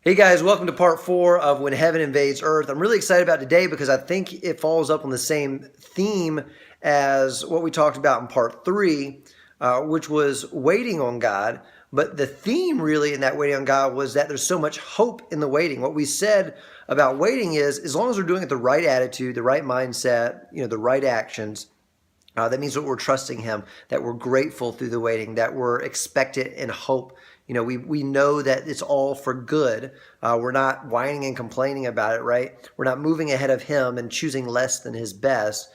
Hey guys, welcome to part 4 of When Heaven Invades Earth. I'm really excited about today because I think it follows up on the same theme as what we talked about in part 3, which was waiting on God. But the theme really in that waiting on God was that there's so much hope in the waiting. What we said about waiting is as long as we're doing it the right attitude, the right mindset, the right actions, that means that we're trusting Him, that we're grateful through the waiting, that we're expectant in hope. We know that it's all for good. We're not whining and complaining about it, right? We're not moving ahead of Him and choosing less than His best.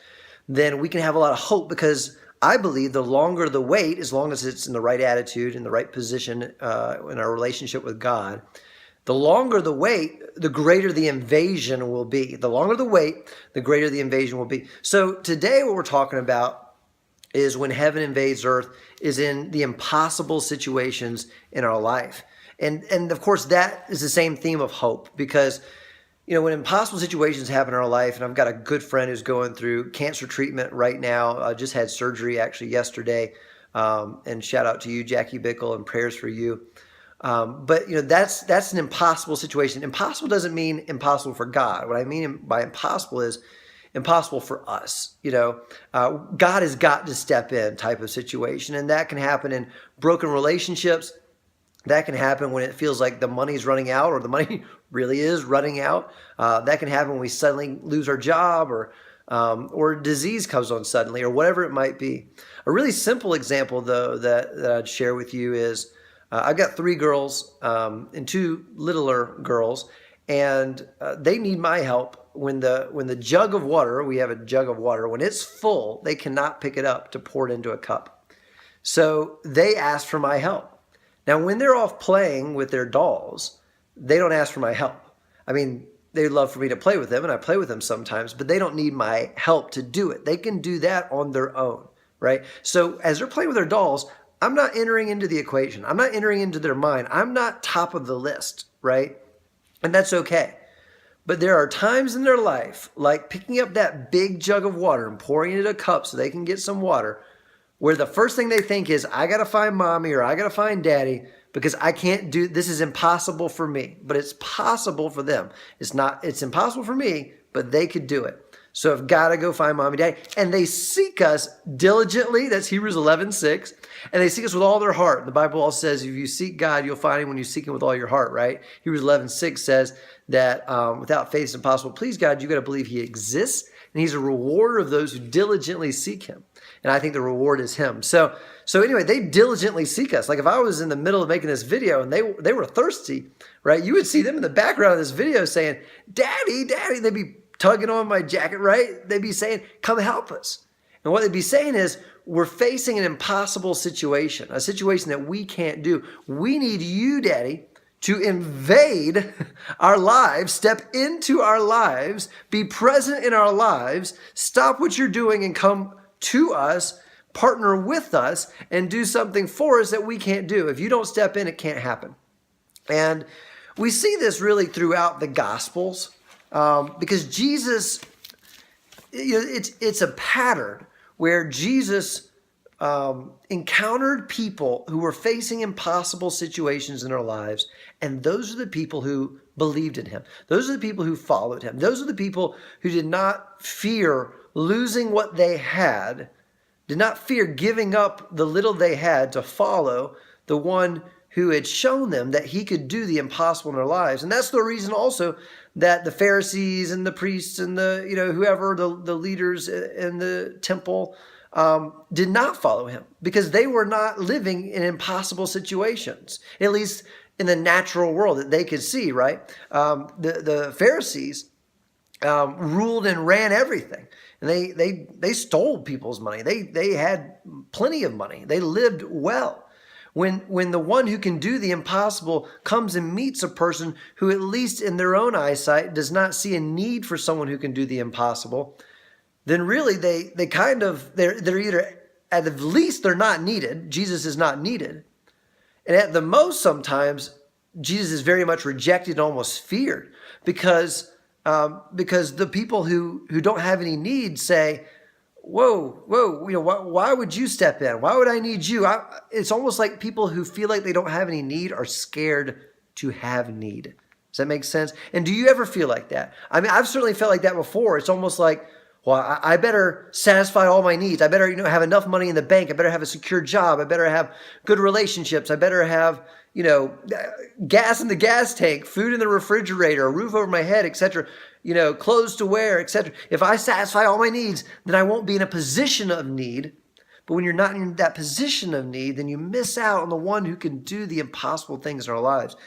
Then we can have a lot of hope because I believe the longer the wait, as long as it's in the right attitude, in the right position in our relationship with God, the longer the wait, the greater the invasion will be. The longer the wait, the greater the invasion will be. So today what we're talking about is when heaven invades earth is in the impossible situations in our life. And of course, that is the same theme of hope because, when impossible situations happen in our life, and I've got a good friend who's going through cancer treatment right now, just had surgery actually yesterday. And shout out to you, Jackie Bickle, and prayers for you. But that's an impossible situation. Impossible doesn't mean impossible for God. What I mean by impossible is impossible for us. God has got to step in type of situation, and that can happen in broken relationships. That can happen when it feels like the money's running out, or the money really is running out. That can happen when we suddenly lose our job, or disease comes on suddenly, or whatever it might be. A really simple example, though, that I'd share with you is. I've got 3 girls and 2 littler girls, and they need my help. When the jug of water, we have a jug of water, when it's full, they cannot pick it up to pour it into a cup. So they ask for my help. Now, when they're off playing with their dolls, they don't ask for my help. I mean, they'd love for me to play with them, and I play with them sometimes, but they don't need my help to do it. They can do that on their own, right? So as they're playing with their dolls, I'm not entering into the equation. I'm not entering into their mind. I'm not top of the list, right? And that's okay. But there are times in their life, like picking up that big jug of water and pouring it in a cup so they can get some water, where the first thing they think is, I got to find mommy or I got to find daddy because I can't do, this is impossible for me. But it's possible for them. It's impossible for me, but they could do it. So I've got to go find mommy, daddy. And they seek us diligently. That's Hebrews 11:6. And they seek us with all their heart. The Bible also says, if you seek God, you'll find Him when you seek Him with all your heart, right? Hebrews 11:6 says that without faith it's impossible to please God. You've got to believe He exists. And He's a rewarder of those who diligently seek Him. And I think the reward is Him. So anyway, they diligently seek us. Like if I was in the middle of making this video and they were thirsty, right? You would see them in the background of this video saying, Daddy, Daddy. They'd be tugging on my jacket, right? They'd be saying, come help us. And what they'd be saying is, we're facing an impossible situation, a situation that we can't do. We need you, Daddy, to invade our lives, step into our lives, be present in our lives, stop what you're doing and come to us, partner with us, and do something for us that we can't do. If you don't step in, it can't happen. And we see this really throughout the Gospels. Because Jesus, it's a pattern where Jesus encountered people who were facing impossible situations in their lives, and those are the people who believed in Him. Those are the people who followed Him. Those are the people who did not fear losing what they had, did not fear giving up the little they had to follow the one who had shown them that He could do the impossible in their lives. And that's the reason also that the Pharisees and the priests and the, whoever, the leaders in the temple did not follow Him, because they were not living in impossible situations, at least in the natural world that they could see, right? The Pharisees ruled and ran everything. And they stole people's money. They had plenty of money. They lived well. When the one who can do the impossible comes and meets a person who, at least in their own eyesight, does not see a need for someone who can do the impossible, then really they're either, at the least they're not needed. Jesus is not needed. And at the most, sometimes Jesus is very much rejected and almost feared because the people who don't have any need say, whoa, why would you step in? Why would I need you? It's almost like people who feel like they don't have any need are scared to have need. Does that make sense? And do you ever feel like that? I mean, I've certainly felt like that before. It's almost like, well, I better satisfy all my needs. I better, have enough money in the bank. I better have a secure job. I better have good relationships. I better have, gas in the gas tank, food in the refrigerator, a roof over my head, etc. Clothes to wear, etc. If I satisfy all my needs, then I won't be in a position of need. But when you're not in that position of need, then you miss out on the one who can do the impossible things in our lives.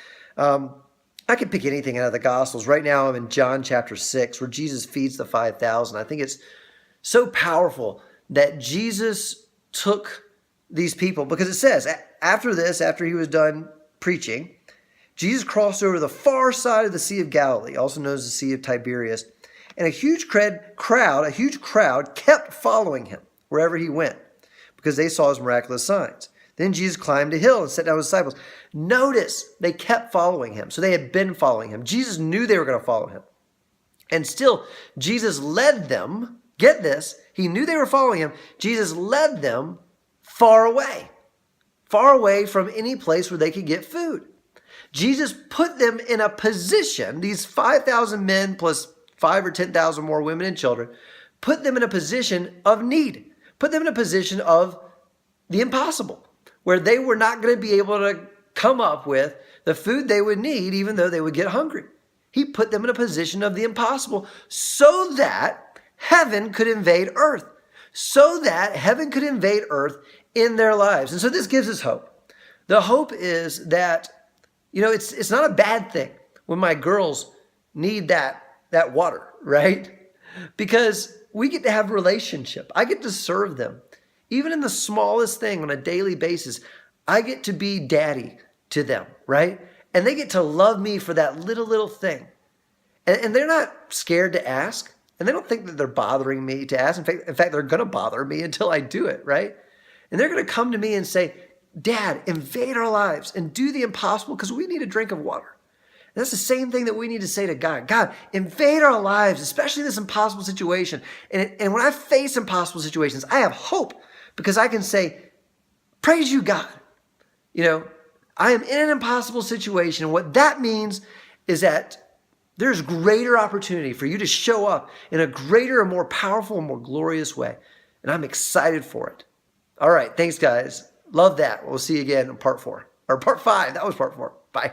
I could pick anything out of the Gospels. Right now I'm in John chapter 6 where Jesus feeds the 5,000. I think it's so powerful that Jesus took these people, because it says after this, after he was done preaching, Jesus crossed over the far side of the Sea of Galilee, also known as the Sea of Tiberias, and a huge crowd kept following him wherever he went because they saw his miraculous signs. Then Jesus climbed a hill and sat down with his disciples. Notice they kept following him. So they had been following him. Jesus knew they were going to follow him. And still, Jesus led them. Get this. He knew they were following him. Jesus led them far away from any place where they could get food. Jesus put them in a position, these 5,000 men plus 5 or 10,000 more women and children, put them in a position of need, put them in a position of the impossible, where they were not going to be able to come up with the food they would need, even though they would get hungry. He put them in a position of the impossible so that heaven could invade earth, in their lives. And so this gives us hope. The hope is that, it's not a bad thing when my girls need that water, right? Because we get to have a relationship. I get to serve them. Even in the smallest thing on a daily basis, I get to be daddy to them, right? And they get to love me for that little thing. And they're not scared to ask. And they don't think that they're bothering me to ask. In fact, they're going to bother me until I do it, right? And they're going to come to me and say, Dad, invade our lives and do the impossible because we need a drink of water. And that's the same thing that we need to say to God. God, invade our lives, especially this impossible situation. And when I face impossible situations, I have hope because I can say, praise you, God. I am in an impossible situation. And what that means is that there's greater opportunity for you to show up in a greater and more powerful and more glorious way. And I'm excited for it. All right. Thanks, guys. Love that. We'll see you again in part 4 or part 5. That was part 4. Bye.